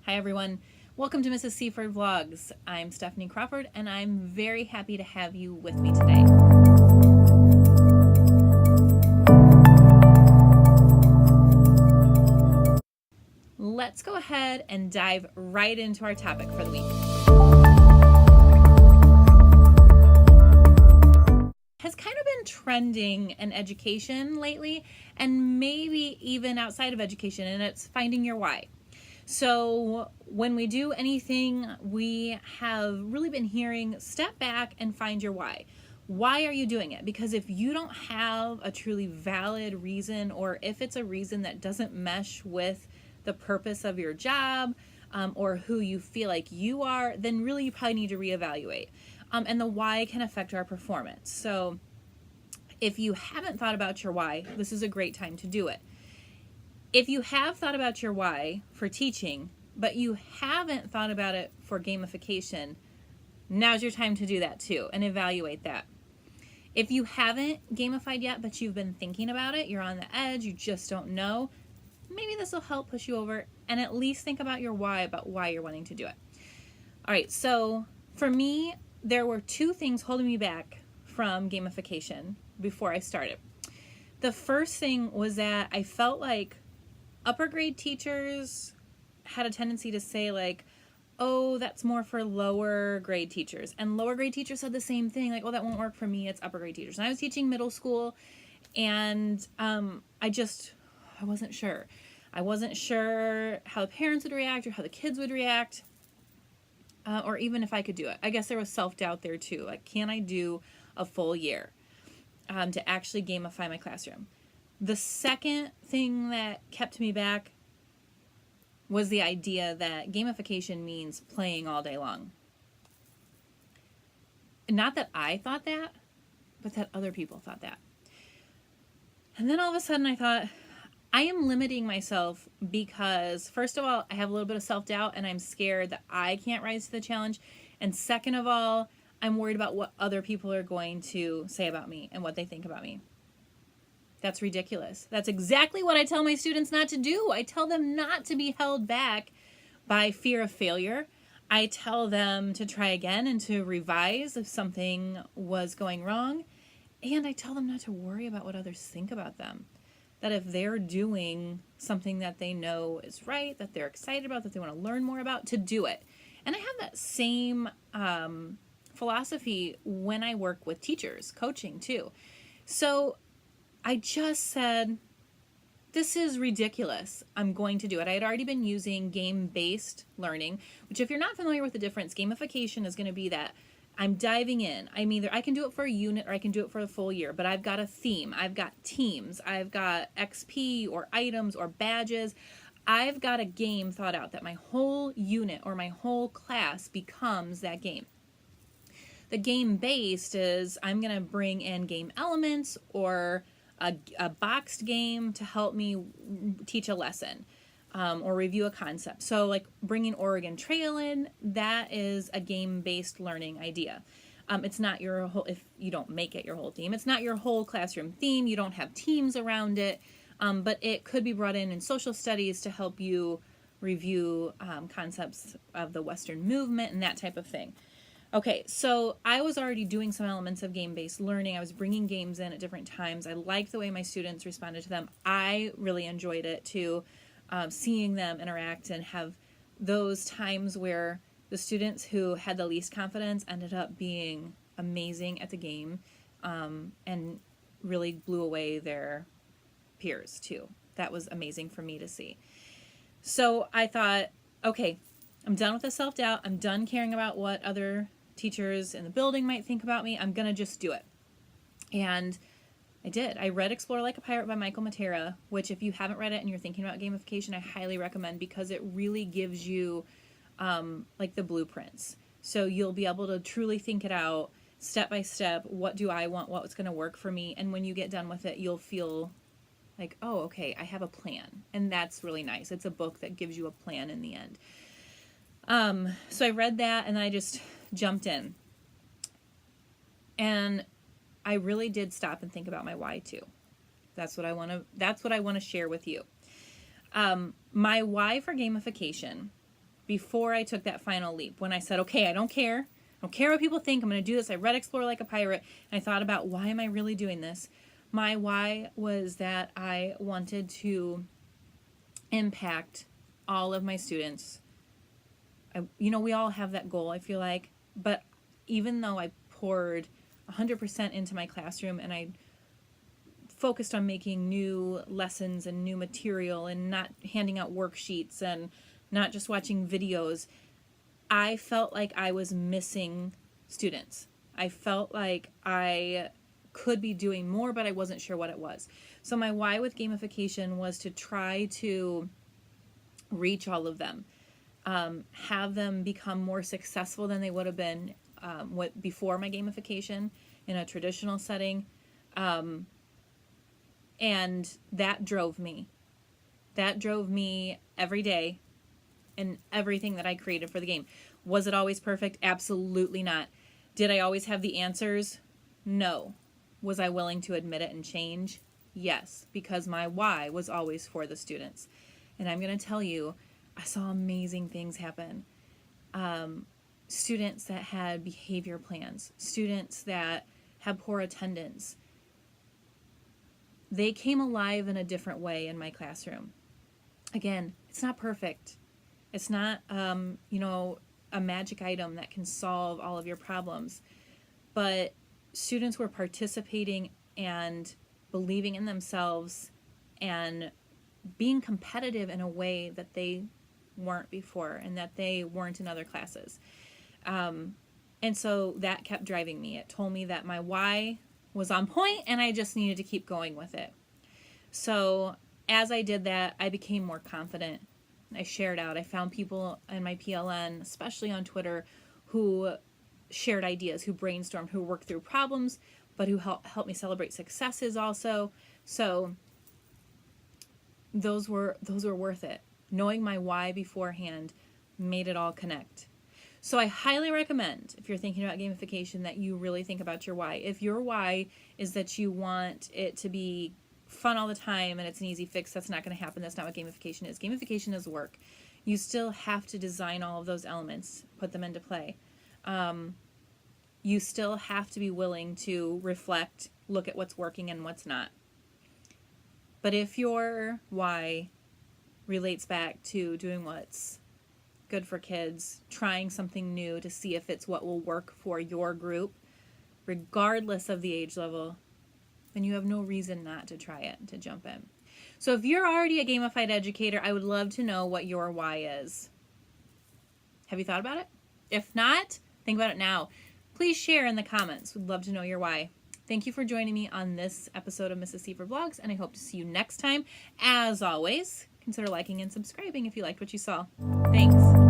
Hi everyone, welcome to Mrs. Cford Vlogs. I'm Stephanie Crawford and I'm very happy to have you with me today. Let's go ahead and dive right into our topic for the week. Has kind of been trending in education lately and maybe even outside of education, and it's finding your why. So when we do anything, we have really been hearing step back and find your why. Why are you doing it? Because if you don't have a truly valid reason, or if it's a reason that doesn't mesh with the purpose of your job or who you feel like you are, then really you probably need to reevaluate. And the why can affect our performance. So if you haven't thought about your why, this is a great time to do it. If you have thought about your why for teaching, but you haven't thought about it for gamification, now's your time to do that too and evaluate that. If you haven't gamified yet, but you've been thinking about it, you're on the edge, you just don't know, maybe this will help push you over and at least think about your why, about why you're wanting to do it. All right, so for me, there were two things holding me back from gamification before I started. The first thing was that I felt like upper grade teachers had a tendency to say like, oh, that's more for lower grade teachers. And lower grade teachers said the same thing, like, oh, that won't work for me, it's upper grade teachers. And I was teaching middle school and I wasn't sure. I wasn't sure how the parents would react or how the kids would react or even if I could do it. I guess there was self-doubt there too. Like, can I do a full year to actually gamify my classroom? The second thing that kept me back was the idea that gamification means playing all day long. Not that I thought that, but that other people thought that. And then all of a sudden I thought, I am limiting myself because, first of all, I have a little bit of self-doubt and I'm scared that I can't rise to the challenge. And second of all, I'm worried about what other people are going to say about me and what they think about me. That's ridiculous. That's exactly what I tell my students not to do. I tell them not to be held back by fear of failure. I tell them to try again and to revise if something was going wrong. And I tell them not to worry about what others think about them. That if they're doing something that they know is right, that they're excited about, that they want to learn more about, to do it. And I have that same philosophy when I work with teachers, coaching too. So I just said, this is ridiculous. I'm going to do it. I had already been using game-based learning, which if you're not familiar with the difference, gamification is going to be that I'm diving in. I can do it for a unit or I can do it for a full year, but I've got a theme. I've got teams. I've got XP or items or badges. I've got a game thought out that my whole unit or my whole class becomes that game. The game-based is I'm going to bring in game elements or a boxed game to help me teach a lesson or review a concept. So like bringing Oregon Trail in, that is a game-based learning idea. It's not your whole, if you don't make it your whole theme, it's not your whole classroom theme. You don't have teams around it, but it could be brought in social studies to help you review concepts of the Western movement and that type of thing. Okay, so I was already doing some elements of game-based learning. I was bringing games in at different times. I liked the way my students responded to them. I really enjoyed it too, seeing them interact and have those times where the students who had the least confidence ended up being amazing at the game and really blew away their peers too. That was amazing for me to see. So I thought, okay, I'm done with the self-doubt. I'm done caring about what other teachers in the building might think about me. I'm going to just do it. And I did. I read Explore Like a Pirate by Michael Matera, which if you haven't read it and you're thinking about gamification, I highly recommend because it really gives you like the blueprints. So you'll be able to truly think it out step by step. What do I want? What's going to work for me? And when you get done with it, you'll feel like, oh, okay, I have a plan. And that's really nice. It's a book that gives you a plan in the end. So I read that and I just jumped in. And I really did stop and think about my why too. That's what I want to share with you. My why for gamification before I took that final leap, when I said, okay, I don't care what people think, I'm going to do this. I read Explore Like a Pirate, and I thought about, why am I really doing this? My why was that I wanted to impact all of my students. We all have that goal, I feel like, but even though I poured 100% into my classroom and I focused on making new lessons and new material and not handing out worksheets and not just watching videos, I felt like I was missing students. I felt like I could be doing more, but I wasn't sure what it was. So my why with gamification was to try to reach all of them, have them become more successful than they would have been before my gamification in a traditional setting. And that drove me. That drove me every day in everything that I created for the game. Was it always perfect? Absolutely not. Did I always have the answers? No. Was I willing to admit it and change? Yes, because my why was always for the students. And I'm going to tell you, I saw amazing things happen. Students that had behavior plans, students that had poor attendance, they came alive in a different way in my classroom. Again, it's not perfect. It's not, a magic item that can solve all of your problems. But students were participating and believing in themselves and being competitive in a way that they weren't before and that they weren't in other classes. And so that kept driving me. It told me that my why was on point and I just needed to keep going with it. So as I did that, I became more confident. I shared out. I found people in my PLN, especially on Twitter, who shared ideas, who brainstormed, who worked through problems, but who helped me celebrate successes also. So those were worth it. Knowing my why beforehand made it all connect. So I highly recommend, if you're thinking about gamification, that you really think about your why. If your why is that you want it to be fun all the time and it's an easy fix, that's not going to happen. That's not what gamification is. Gamification is work. You still have to design all of those elements, put them into play. You still have to be willing to reflect, look at what's working and what's not. But if your why relates back to doing what's good for kids, trying something new to see if it's what will work for your group, regardless of the age level, then you have no reason not to try it, to jump in. So if you're already a gamified educator, I would love to know what your why is. Have you thought about it? If not, think about it now. Please share in the comments. We'd love to know your why. Thank you for joining me on this episode of Mrs. Cford Vlogs, and I hope to see you next time. As always, consider liking and subscribing if you liked what you saw. Thanks.